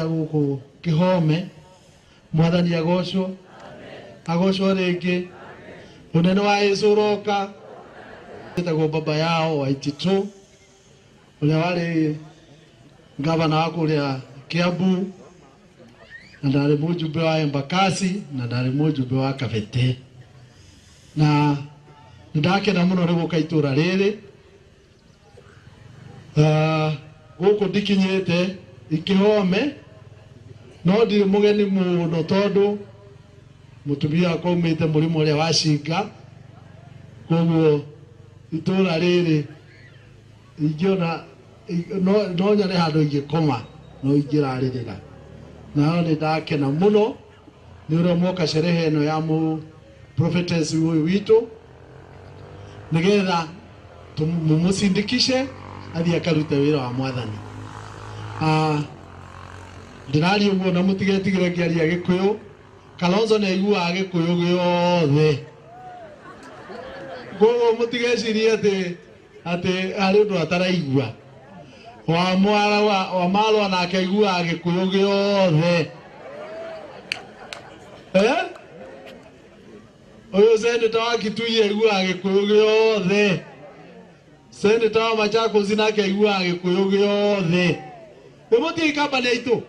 kwenda guku Kihome mwathani agocwo agocwo ringi unene wa Yesu roka ndetagwo baba yao Waititu ule wale gavana wa kuria Kiambu na ndari mujumbe wa Embakasi na ndari mujumbe wa Kabete na ndakena muno riguka itura riri guku ndikinyete Ikihome no ndiri mugeni muno tondu mutumia akwa umite murimo uria wa shinga koguo itura riri ingiona no nyone handu ingikoma no ingiraririra nao ni ndakena muno ni uria moka sherehe eno ya mu prophetess uyu witu nigetha mumusindikishe athie akarute wira wa mwathani. Ndirari uguo na mutigetigire ngiaria Gikuyu. Kalonzo na igua Gikuyu giothe gogo mutigecirie ati ari undu ataraigua wa mwara wa malwa na akaigua Gikuyu giothe oyo seneta wa Kitui igua Gikuyu giothe seneta wa Machakos na akaigua Gikuyu giothe muti ikamba itu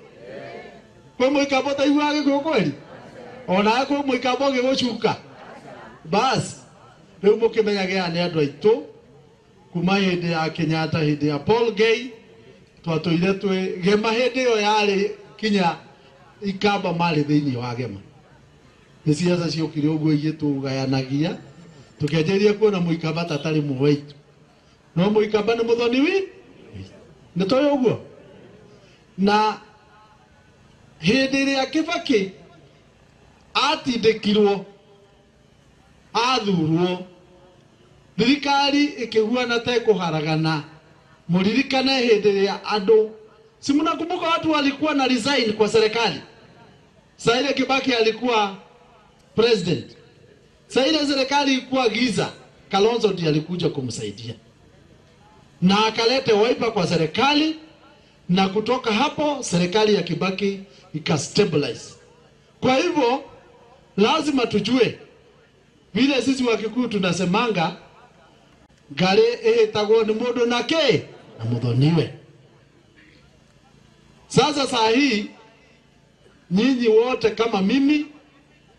kwa mwikabo ta igua Gikuyu kweli ona ko mwikabo gigucuka bas riu mukimenyage ane andu aitu kuma hindi ya Kenyatta hindi ya Paul Gay twatuire twi gema hindi yo yari kinya ikamba mari thiini wa gema ni siasa ciokire uguo igitugayanagia tukenjeria kuona mwikamba tatari muwaitu no mwikamba ni muthoni wi ni toyo uguo na hindi ya Kibaki atindikirwo athurwo thirikari ikihuana ta kuharagana muririkane hindi ya andu si mnakumbuka watu walikuwa na resign kwa serikali sasa ile Kibaki alikuwa president sasa ile serikali ilikuwa giza Kalonzo ndiye alikuja kumsaidia na akalete Wiper kwa serikali na kutoka hapo serikali ya Kibaki ikastabilize. Kwa hivyo lazima tujue vile sisi wa Kikuyu tunasemanga gari etagwo ni mundu nake na muthoniwe. Sasa saa hii nyinyi wote kama mimi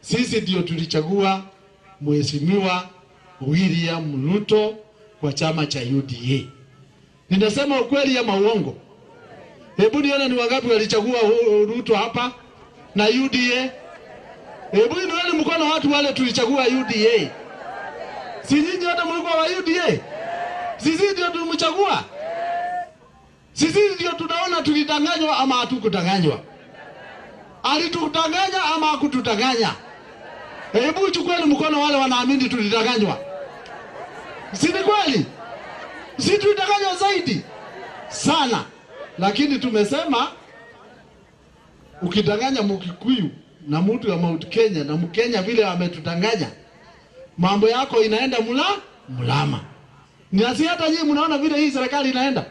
sisi ndio tulichagua Mheshimiwa William Ruto kwa chama cha UDA. Ninasema ukweli ama uongo? Hebu nione ni wangapi walichagua Ruto hapa na UDA. Hebu nione mkono watu wale tulichagua UDA. Si nyinyi wote mlikuwa wa UDA? Sisi ndio tumchagua. Sisi ndio tunaona tulidanganywa ama hatukudanganywa. Alitudanganya ama hakutudanganya? Hebu chukueni mkono wale wanaamini tulidanganywa. Si ni kweli? Si tulidanganywa zaidi sana. Lakini tumesema ukidanganya Mkikuyu na mtu wa Mount Kenya na Mkenya vile ametudanganya mambo yako inaenda mulama. Ni hata nyinyi mnaona vile hii serikali inaenda.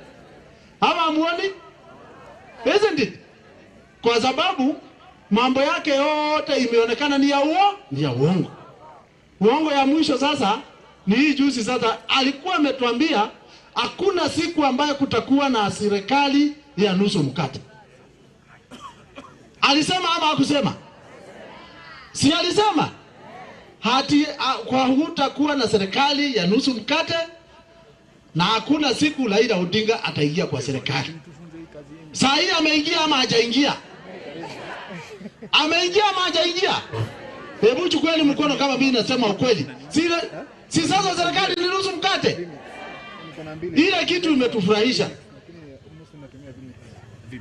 Ama muone? Isn't it? Kwa sababu mambo yake yote imeonekana ni ya uongo. Uongo ya mwisho sasa ni hii juzi sasa alikuwa ametuambia hakuna siku ambayo kutakuwa na serikali ya nusu mkate. Alisema ama hakusema? Si alisema? Kwa hutakuwa na serikali ya nusu mkate na hakuna siku Raila Odinga ataingia kwa serikali. Saa hii ameingia ama hajaingia? Ameingia ama hajaingia? Hebu chukueni mkono kama mimi nasema ukweli. Si sasa serikali ni nusu mkate? Ile kitu imetufurahisha.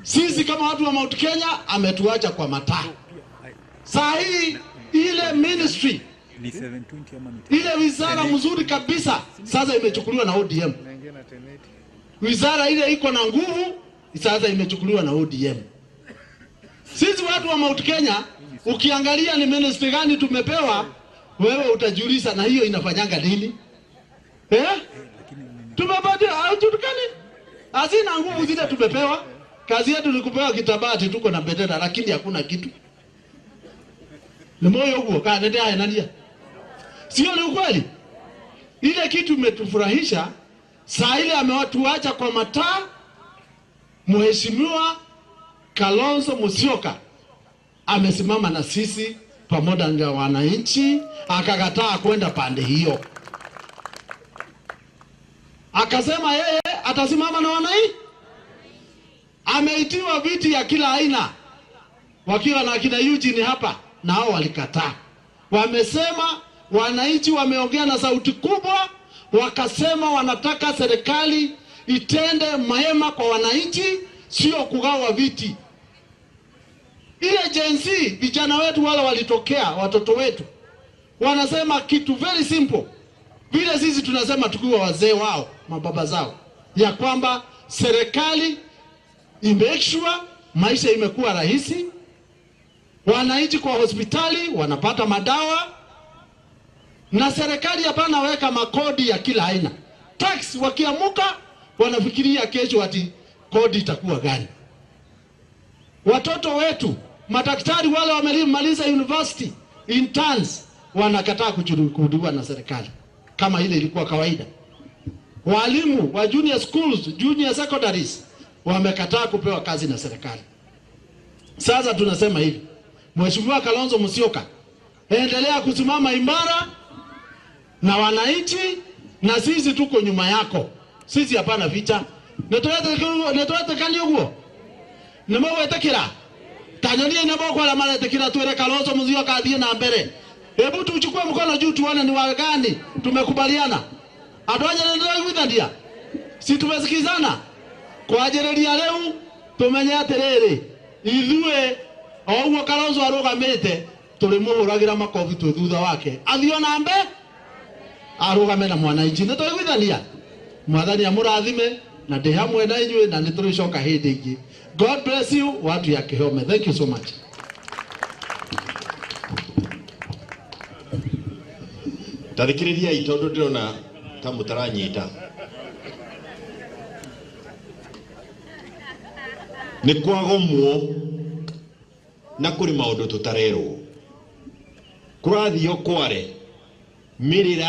Sisi kama watu wa Mount Kenya ametuacha kwa mataa. Saa hii ile ministry ile wizara mzuri kabisa sasa imechukuliwa na ODM. Wizara ile iko na nguvu sasa imechukuliwa na ODM. Sisi watu wa Mount Kenya ukiangalia ni ministry gani tumepewa wewe utajiuliza na hiyo inafanyanga nini? Tumepata haujulikani. Hazina nguvu zile tumepewa. Kazi yetu ni kupewa kitabati, tuko na bendera lakini hakuna kitu. Ni moyo huo kanende haya nania. Sio ni ukweli? Ile kitu imetufurahisha, saa ile amewatuacha kwa mataa. Mheshimiwa Kalonzo Musyoka amesimama na sisi pamoja na wananchi, akakataa kwenda pande hiyo. Akasema yeye atasimama na wananchi. Ameitiwa viti ya kila aina, wakiwa na kina Eugene hapa, na hao walikataa. Wamesema wananchi wameongea na sauti kubwa, wakasema wanataka serikali itende mema kwa wananchi, sio kugawa viti. Ile Gen Z, vijana wetu wale walitokea, watoto wetu wanasema kitu very simple, vile sisi tunasema tukiwa wazee wao, mababa zao, ya kwamba serikali make sure maisha imekuwa rahisi, wananchi kwa hospitali wanapata madawa, na serikali hapana weka makodi ya kila aina. Tax wakiamuka wanafikiria kesho ati kodi itakuwa gani. Watoto wetu, madaktari wale wamemaliza university, interns, wanakataa kuchukuliwa na serikali kama ile ilikuwa kawaida. Walimu wa junior schools, junior secondaries wamekataa kupewa kazi na serikali. Sasa tunasema hivi, Mheshimiwa Kalonzo Musyoka, endelea kusimama imara na wananchi, na sisi tuko nyuma yako. Sisi hapana vita. Netoete kanyoguo. Nemwetekira. Tanyonie nebo kwa la maletekira tuere Kalonzo Musyoka adhiye na mbele. Hebu tuchukue mkono juu tuone ni wagani tumekubaliana. Atwaje ndio withandia. Si tumesikizana. Kwa ajereria leo tumenye aterere. Ithue owo Kalonzo arugamite tulimuhuragira makofi tu thutha wake. Athio na mbe arugame na mwananchi. Nitwigwithania. Mwathani amurathime na ndi hamwe na inywe na nituricoka hindi ingi. God bless you, watu ya Kihome. Thank you so much. Tarikiriria itondo ndirona ta mutaranyita. Ni kwagomwo na kuri maundu tutarerwo. Kurathio kware mirira